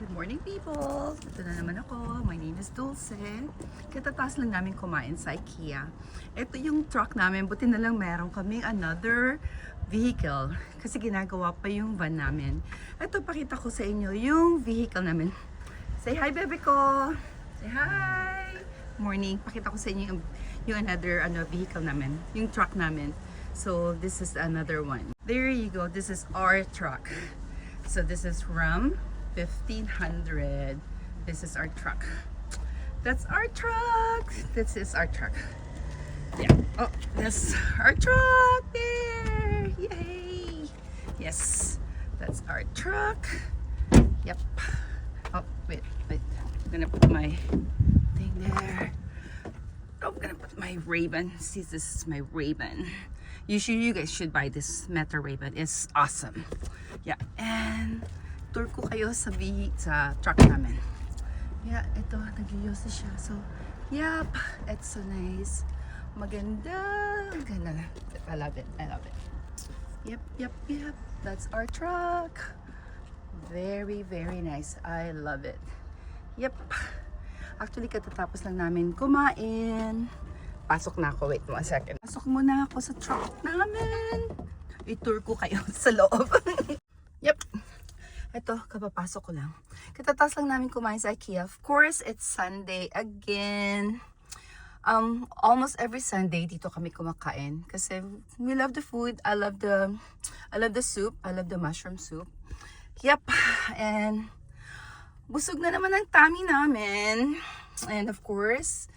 Good morning, people! Ito na naman ako. My name is Dulce. Katataas lang namin kumain sa IKEA. Ito yung truck namin. Buti na lang meron kaming another vehicle. Kasi ginagawa pa yung van namin. Ito, pakita ko sa inyo yung vehicle namin. Say hi, bebe ko! Say hi! Morning. Pakita ko sa inyo yung another vehicle namin. Yung truck namin. So, this is another one. There you go. This is our truck. So, this is Ram 1500. This is our truck. That's our truck. This is our truck. Yeah. Oh, that's our truck there. Yay. Yes. That's our truck. Yep. Oh, wait. I'm gonna put my thing there. I'm gonna put my Ray-Ban. See, this is my Ray-Ban. You guys should buy this Meta Ray-Ban. It's awesome. Yeah. And tour ko kayo sa truck namin. Yeah, ito, nag-use siya. So, yep, it's so nice. Maganda. Ganda. I love it. I love it. Yep. That's our truck. Very, very nice. I love it. Yep. Actually, katatapos lang namin kumain. Pasok na ako. Wait 1 second. Pasok muna ako sa truck namin. I-tour ko kayo sa loob. Yep. Ito, kapapasok ko lang. Katatas lang namin kumain sa IKEA. Of course, it's Sunday again. Almost every Sunday dito kami kumakain kasi we love the food. I love the soup. I love the mushroom soup. Yep. And busog na naman ang tummy namin. And of course,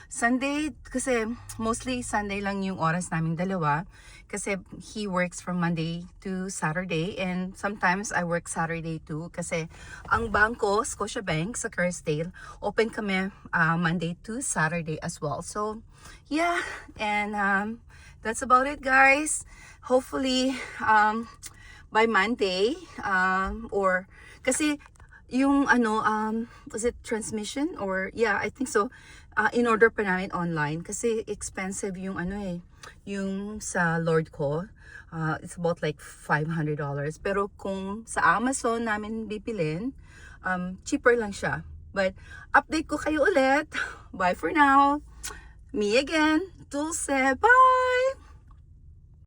Sunday, kasi mostly Sunday lang yung oras namin dalawa. Kasi he works from Monday to Saturday and sometimes I work Saturday too. Kasi ang bangko, Scotiabank sa Kerrisdale, open kami Monday to Saturday as well. So, yeah. And that's about it, guys. Hopefully, by Monday, or kasi yung was it transmission or yeah, I think so. In order pa namin online kasi expensive yung yung sa Lord ko. It's about like $500. Pero kung sa Amazon namin bibilin, cheaper lang siya. But update ko kayo ulit. Bye for now. Me again, Dulce. Bye!